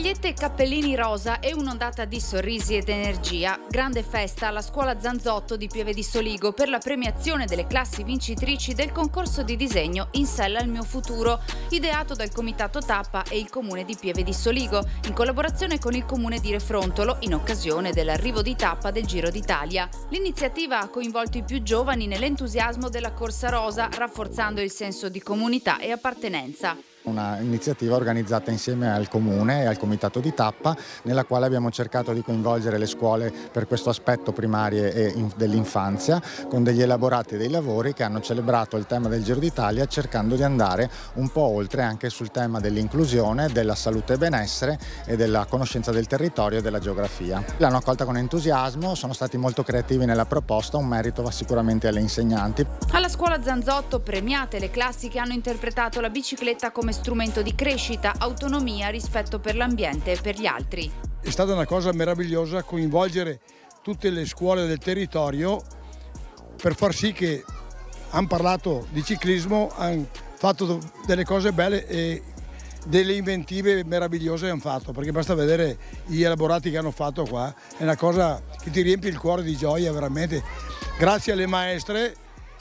Magliette e cappellini rosa e un'ondata di sorrisi ed energia. Grande festa alla scuola Zanzotto di Pieve di Soligo per la premiazione delle classi vincitrici del concorso di disegno In sella al mio futuro, ideato dal Comitato Tappa e il Comune di Pieve di Soligo, in collaborazione con il Comune di Refrontolo, in occasione dell'arrivo di tappa del Giro d'Italia. L'iniziativa ha coinvolto i più giovani nell'entusiasmo della corsa rosa, rafforzando il senso di comunità e appartenenza. Una iniziativa organizzata insieme al Comune e al Comitato di Tappa, nella quale abbiamo cercato di coinvolgere le scuole per questo aspetto primario e dell'infanzia, con degli elaborati dei lavori che hanno celebrato il tema del Giro d'Italia, cercando di andare un po' oltre anche sul tema dell'inclusione, della salute e benessere e della conoscenza del territorio e della geografia. L'hanno accolta con entusiasmo, sono stati molto creativi nella proposta, un merito va sicuramente alle insegnanti. Alla scuola Zanzotto premiate le classi che hanno interpretato la bicicletta come strumento di crescita, autonomia, rispetto per l'ambiente e per gli altri. È stata una cosa meravigliosa coinvolgere tutte le scuole del territorio per far sì che hanno parlato di ciclismo, hanno fatto delle cose belle e delle inventive meravigliose hanno fatto, perché basta vedere gli elaborati che hanno fatto qua, è una cosa che ti riempie il cuore di gioia veramente. Grazie alle maestre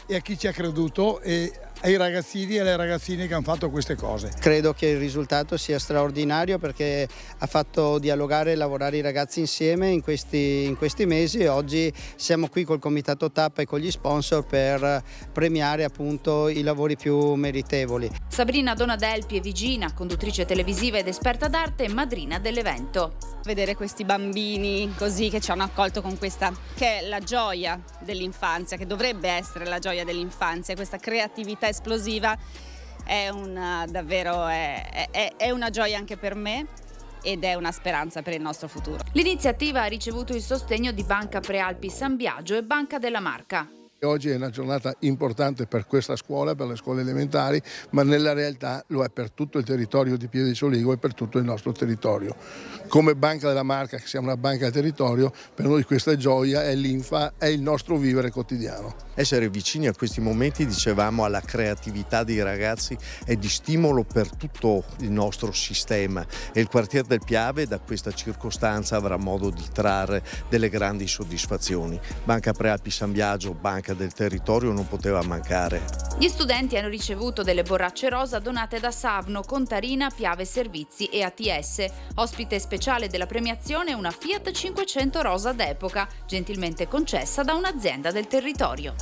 e a chi ci ha creduto e ai ragazzini e alle ragazzine che hanno fatto queste cose. Credo che il risultato sia straordinario perché ha fatto dialogare e lavorare i ragazzi insieme in questi mesi e oggi siamo qui col Comitato Tappa e con gli sponsor per premiare appunto i lavori più meritevoli. Sabrina Donadel, pievigina, conduttrice televisiva ed esperta d'arte, madrina dell'evento. Vedere questi bambini così che ci hanno accolto con questa che è la gioia dell'infanzia, che dovrebbe essere la gioia dell'infanzia, questa creatività esplosiva è una gioia anche per me ed è una speranza per il nostro futuro. L'iniziativa ha ricevuto il sostegno di Banca Prealpi San Biagio e Banca della Marca. Oggi è una giornata importante per questa scuola, per le scuole elementari, ma nella realtà lo è per tutto il territorio di Pieve di Soligo e per tutto il nostro territorio. Come Banca della Marca, che siamo una banca del territorio, per noi questa gioia è l'infa, è il nostro vivere quotidiano. Essere vicini a questi momenti, dicevamo, alla creatività dei ragazzi è di stimolo per tutto il nostro sistema e il quartiere del Piave da questa circostanza avrà modo di trarre delle grandi soddisfazioni. Banca Prealpi San Biagio, banca del territorio, non poteva mancare. Gli studenti hanno ricevuto delle borracce rosa donate da Savno, Contarina, Piave Servizi e ATS. Ospite speciale della premiazione una Fiat 500 rosa d'epoca, gentilmente concessa da un'azienda del territorio.